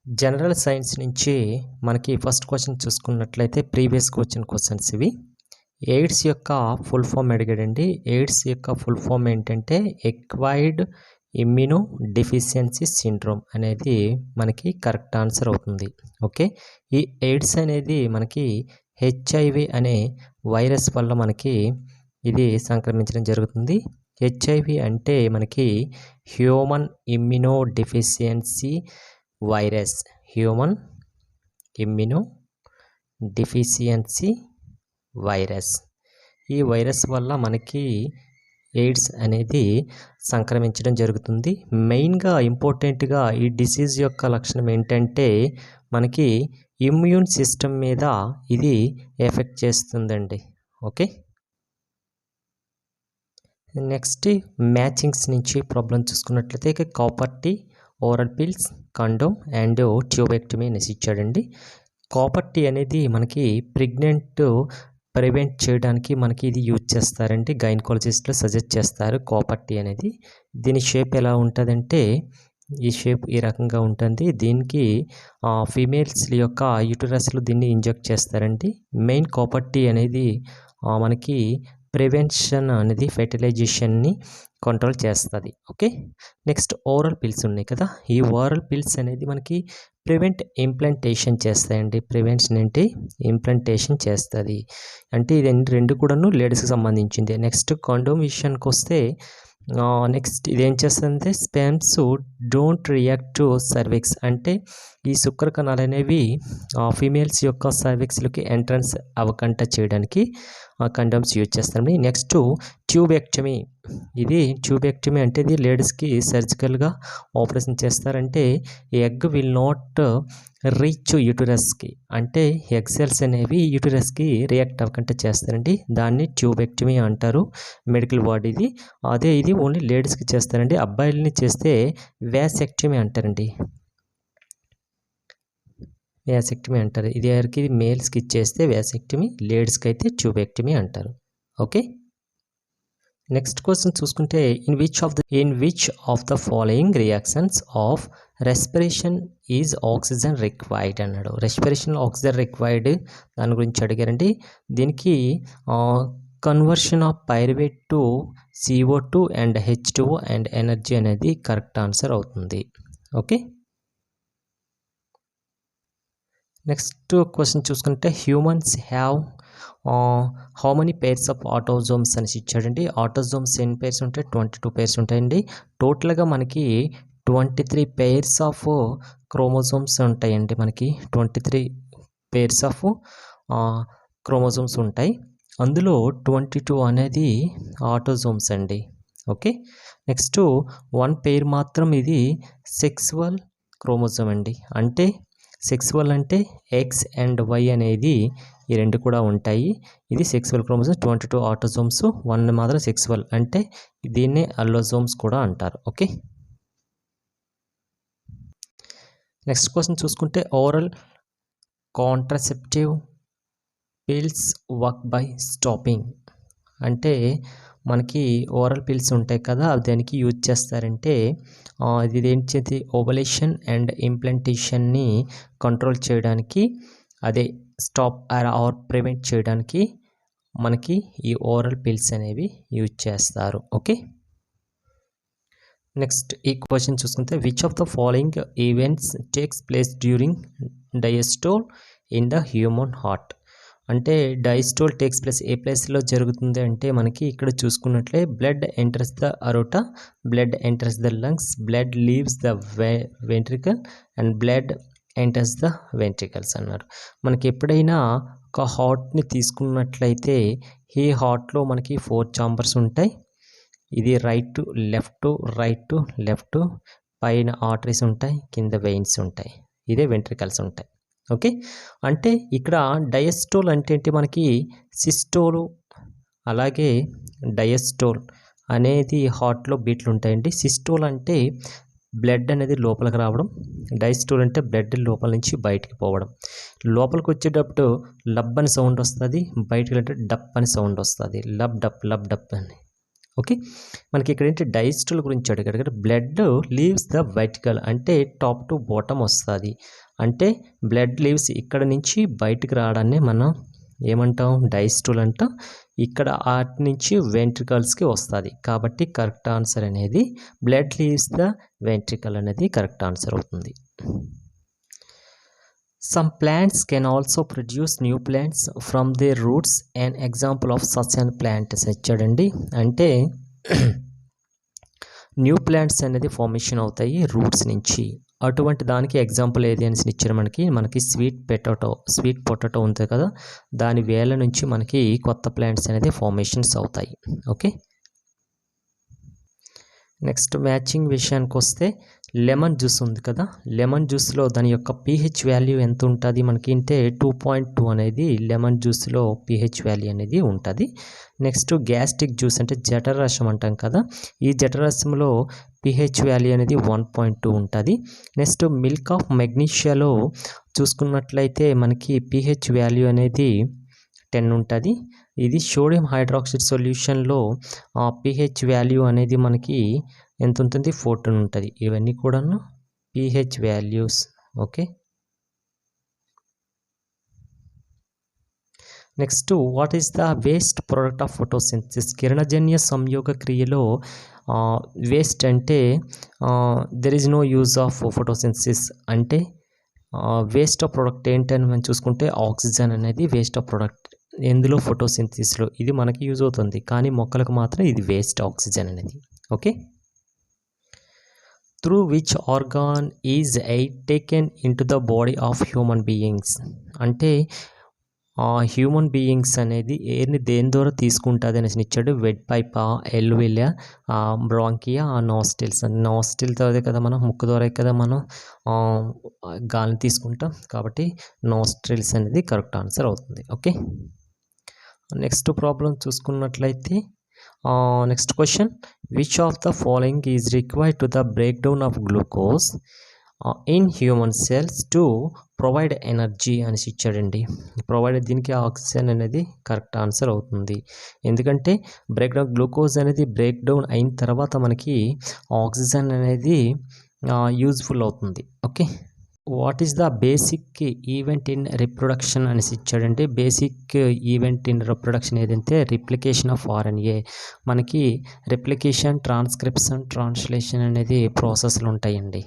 General science నుంచి మనకి first question చూసుకున్నట్లయితే ప్రీవియస్‌గా వచ్చిన క్వశ్చన్స్ ఇవి. ఎయిడ్స్ యొక్క ఫుల్ ఫామ్ అడిగాడండి. ఎయిడ్స్ యొక్క ఫుల్ ఫామ్ ఏంటంటే ఎక్వైర్డ్ ఇమ్యూనో డెఫిషియన్సీ సిండ్రోమ్ అనేది మనకి కరెక్ట్ ఆన్సర్ అవుతుంది. ఓకే. ఈ ఎయిడ్స్ అనేది మనకి హెచ్ఐవి అనే వైరస్ వల్ల మనకి ఇది సంక్రమించడం జరుగుతుంది. హెచ్ఐవి అంటే మనకి human immuno deficiency virus, human immuno deficiency virus. ఈ వైరస్ వల్ల మనకి ఎయిడ్స్ అనేది సంక్రమించడం జరుగుతుంది. మెయిన్గా ఇంపార్టెంట్గా ఈ డిసీజ్ యొక్క లక్షణం ఏంటంటే మనకి ఇమ్యూన్ సిస్టమ్ మీద ఇది ఎఫెక్ట్ చేస్తుందండి. ఓకే. నెక్స్ట్ మ్యాచింగ్స్ నుంచి ప్రాబ్లం చూసుకున్నట్లయితే copper tea, oral pills, condom and tubectomy అనేసి ఇచ్చాడండి. కాపర్ టీ అనేది మనకి ప్రివెంట్ చేయడానికి మనకి ఇది యూజ్ చేస్తారండి. గైనకాలజిస్ట్లో సజెస్ట్ చేస్తారు కాపర్ టీ అనేది. దీని షేప్ ఎలా ఉంటుందంటే ఈ షేప్ ఈ రకంగా ఉంటుంది. దీనికి ఫీమేల్స్ యొక్క యూటరస్లో దీన్ని ఇంజెక్ట్ చేస్తారండి. మెయిన్ కాపర్ టీ అనేది మనకి ప్రివెన్షన్ అనేది ఫెర్టిలైజేషన్ని కంట్రోల్ చేస్తుంది. ఓకే. నెక్స్ట్ ఓరల్ పిల్స్ ఉన్నాయి కదా. ఈ ఓరల్ పిల్స్ అనేది మనకి ప్రివెంట్ ఇంప్లాంటేషన్ చేస్తాయండి. ప్రివెన్షన్ అంటే ఇంప్లాంటేషన్ చేస్తుంది. అంటే ఇది రెండు కూడాను లేడీస్కి సంబంధించింది. నెక్స్ట్ కండోమ్ విషయానికి వస్తే నెక్స్ట్ ఇదేం చేస్తుందంటే sperms don't react to cervix, అంటే ఈ శుక్ర కణాలు అనేవి ఫీమేల్స్ యొక్క సర్విక్స్లోకి ఎంట్రన్స్ అవ్వకుండా చేయడానికి కండోమ్స్ యూజ్ చేస్తారండి. Next tubectomy. ఇది ట్యూబెక్టమీ అంటే ఇది లేడీస్కి సర్జికల్గా ఆపరేషన్ చేస్తారంటే ఎగ్ విల్ నాట్ రీచ్ యూటరస్కి, అంటే ఎగ్ సెల్స్ అనేవి యూటరస్కి రియాక్ట్ అవ్వకుండా చేస్తారండి. దాన్ని ట్యూబెక్టమీ అంటారు మెడికల్ వర్డ్ ఇది. అదే ఇది ఓన్లీ లేడీస్కి చేస్తారండి. అబ్బాయిలని చేస్తే వ్యాసెక్టమీ అంటారండి. వ్యాసెక్టమీ అంటారు. ఇది ఎవరికి మేల్స్కి ఇచ్చేస్తే వ్యాసెక్టమీ, లేడీస్కి అయితే ట్యూబెక్టమీ అంటారు. ఓకే. నెక్స్ట్ క్వశ్చన్ చూసుకుంటే in which of the following reactions of respiration is oxygen required అన్నాడు. రెస్పిరేషన్ ఆక్సిజన్ రిక్వైర్డ్ దాని గురించి అడిగారండి. దీనికి conversion of pyruvate to CO2 and H2O and energy అనేది కరెక్ట్ ఆన్సర్ అవుతుంది. ఓకే. నెక్స్ట్ క్వశ్చన్ చూసుకుంటే humans have how many pairs of autosomes అని ఇచ్చాడండి. ఆటోజోమ్స్ ఎన్ని పేర్స్ ఉంటాయి? 22 పేర్స్ ఉంటాయండి. టోటల్గా మనకి 23 పేర్స్ ఆఫ్ క్రోమోజోమ్స్ ఉంటాయండి. మనకి 23 పేర్స్ ఆఫ్ క్రోమోజోమ్స్ ఉంటాయి. అందులో 22 అనేది ఆటోజోమ్స్ అండి. ఓకే. నెక్స్ట్ 1 పేర్ మాత్రం ఇది సెక్సువల్ క్రోమోజోమ్ అండి. అంటే సెక్సువల్ అంటే ఎక్స్ అండ్ వై అనేది ఈ రెండు కూడా ఉంటాయి. ఇది సెక్సువల్ క్రోమోజోమ్. 22 ఆటోజోమ్స్, 1 మాత్రం సెక్సువల్, అంటే దీన్నే అల్లోజోమ్స్ కూడా అంటారు. ఓకే. నెక్స్ట్ క్వశ్చన్ చూసుకుంటే oral contraceptive pills work by stopping, అంటే మనకి ఓరల్ పిల్స్ ఉంటాయి కదా, అవి దానికి యూజ్ చేస్తారంటే ఇది ఏంటి ఓవలేషన్ అండ్ ఇంప్లాంటేషన్ని కంట్రోల్ చేయడానికి, అదే స్టాప్ ఆర్ ప్రివెంట్ చేయడానికి మనకి ఈ ఓరల్ పిల్స్ అనేవి యూజ్ చేస్తారు. ఓకే. నెక్స్ట్ ఈ క్వశ్చన్ చూసుకుంటే which of the following events takes place during diastole in the human heart, అంటే డయాస్టోల్ టేక్స్ ప్లేస్ ఏ ప్లేస్లో జరుగుతుంది అంటే మనకి ఇక్కడ చూసుకున్నట్లే blood enters the aorta, blood enters the lungs, blood leaves the ventricle and blood enters the ventricles అన్నారు. మనకి ఎప్పుడైనా ఒక హార్ట్ని తీసుకున్నట్లయితే ఈ హార్ట్లో మనకి 4 చాంబర్స్ ఉంటాయి. ఇది రైట్ రైట్ లెఫ్ట్, పైన ఆర్టరీస్ ఉంటాయి, కింద వెయిన్స్ ఉంటాయి, ఇదే వెంట్రికల్స్ ఉంటాయి. ఓకే. అంటే ఇక్కడ డయాస్టోల్ అంటే ఏంటి, మనకి సిస్టోలు అలాగే డయాస్టోల్ అనేది హార్ట్లో బీట్లు ఉంటాయండి. సిస్టోల్ అంటే బ్లడ్ అనేది లోపలికి రావడం, డయాస్టోల్ అంటే బ్లడ్ లోపల నుంచి బయటికి పోవడం. లోపలికి వచ్చేటప్పుడు లబ్ అని సౌండ్ వస్తుంది, బయటికి అంటే డప్ అని సౌండ్ వస్తుంది. లబ్ డప్ అని. ఓకే. మనకి ఇక్కడ ఏంటి డైస్టోల్ గురించి అడిగాడు కదా. బ్లడ్ లీవ్స్ ద వెంట్రికల్ అంటే టాప్ టు బాటమ్ వస్తుంది. అంటే బ్లడ్ లీవ్స్ ఇక్కడ నుంచి బయటకు రావడాన్ని మనం ఏమంటాం, డైస్టోల్ అంటాం. ఇక్కడ ఆర్ట్ నుంచి వెంట్రికల్స్కి వస్తుంది. కాబట్టి కరెక్ట్ ఆన్సర్ అనేది బ్లడ్ లీవ్స్ ద వెంట్రికల్ అనేది కరెక్ట్ ఆన్సర్ అవుతుంది. Some plants can also produce new plants from their roots. An example of such an plant ఇచ్చాడండి. అంటే న్యూ ప్లాంట్స్ అనేది ఫార్మేషన్ అవుతాయి రూట్స్ నుంచి. అటువంటి దానికి ఎగ్జాంపుల్ ఏది అని ఇచ్చారు మనకి స్వీట్ పొటాటో ఉంటుంది కదా, దాని వేల నుంచి మనకి కొత్త ప్లాంట్స్ అనేది ఫార్మేషన్స్ అవుతాయి. ఓకే. నెక్స్ట్ మ్యాచింగ్ విషయానికి వస్తే లెమన్ జ్యూస్ ఉంది కదా, లెమన్ జ్యూస్లో దాని యొక్క pH వాల్యూ ఎంత ఉంటుంది మనకి అంటే 2.2 అనేది లెమన్ జ్యూస్లో pH వాల్యూ అనేది ఉంటుంది. నెక్స్ట్ గ్యాస్ట్రిక్ జ్యూస్ అంటే జఠరరసం అంటాం కదా, ఈ జఠరరసంలో pH వాల్యూ అనేది 1.2 ఉంటుంది. నెక్స్ట్ మిల్క్ ఆఫ్ మెగ్నీషియాలో చూసుకున్నట్లయితే మనకి pH వాల్యూ అనేది 10 ఉంటుంది. ఇది సోడియం హైడ్రాక్సైడ్ సొల్యూషన్లో pH వాల్యూ అనేది మనకి ఎంత ఉంటుంది, 14 ఉంటుంది. ఇవన్నీ కూడాను pH values. Okay. Next what is the waste product of photosynthesis. కిరణజన్య సంయోగ క్రియలో వేస్ట్ అంటే there is no use of photosynthesis అంటే వేస్ట్ ఆఫ్ ప్రోడక్ట్ ఏంటని మనం చూసుకుంటే ఆక్సిజన్ అనేది వేస్ట్ ఆఫ్ ప్రోడక్ట్ ఎందులో, ఫోటోసింథసిస్లో. ఇది మనకి యూజ్ అవుతుంది, కానీ మొక్కలకు మాత్రం ఇది వేస్ట్ ఆక్సిజన్ అనేది. Okay. Through which organ is air taken in to the body of human beings అంటే హ్యూమన్ బీయింగ్స్ అనేది ఎయిర్ని దేని ద్వారా తీసుకుంటుంది అనేసి ఇచ్చాడు. వెడ్ పైప్, ఎల్విలియా, బ్రాంకియా, నాస్టిల్స్. నాస్టిల్ ద్వారా కదా మనం ముక్కు ద్వారా కదా మనం గాలిని తీసుకుంటాం, కాబట్టి నాస్ట్రిల్స్ అనేది కరెక్ట్ ఆన్సర్ అవుతుంది. ఓకే. నెక్స్ట్ ప్రాబ్లం చూసుకున్నట్లయితే next question, which of the following is required to the break down of glucose in human cells to provide energy అనేసి ఇచ్చాడండి. ప్రొవైడ్ దీనికి ఆక్సిజన్ అనేది కరెక్ట్ ఆన్సర్ అవుతుంది. ఎందుకంటే బ్రేక్ డౌన్ గ్లూకోజ్ అనేది break down అయిన తర్వాత మనకి ఆక్సిజన్ అనేది యూజ్ఫుల్ అవుతుంది. Okay. What is the basic event in reproduction అనేసి ఇచ్చాడంటే బేసిక్ ఈవెంట్ ఇన్ రిప్రొడక్షన్ ఏదంటే రిప్లికేషన్ ఆఫ్ RNA. మనకి రిప్లికేషన్, ట్రాన్స్క్రిప్షన్, ట్రాన్స్లేషన్ అనేది ప్రాసెస్లు ఉంటాయండి.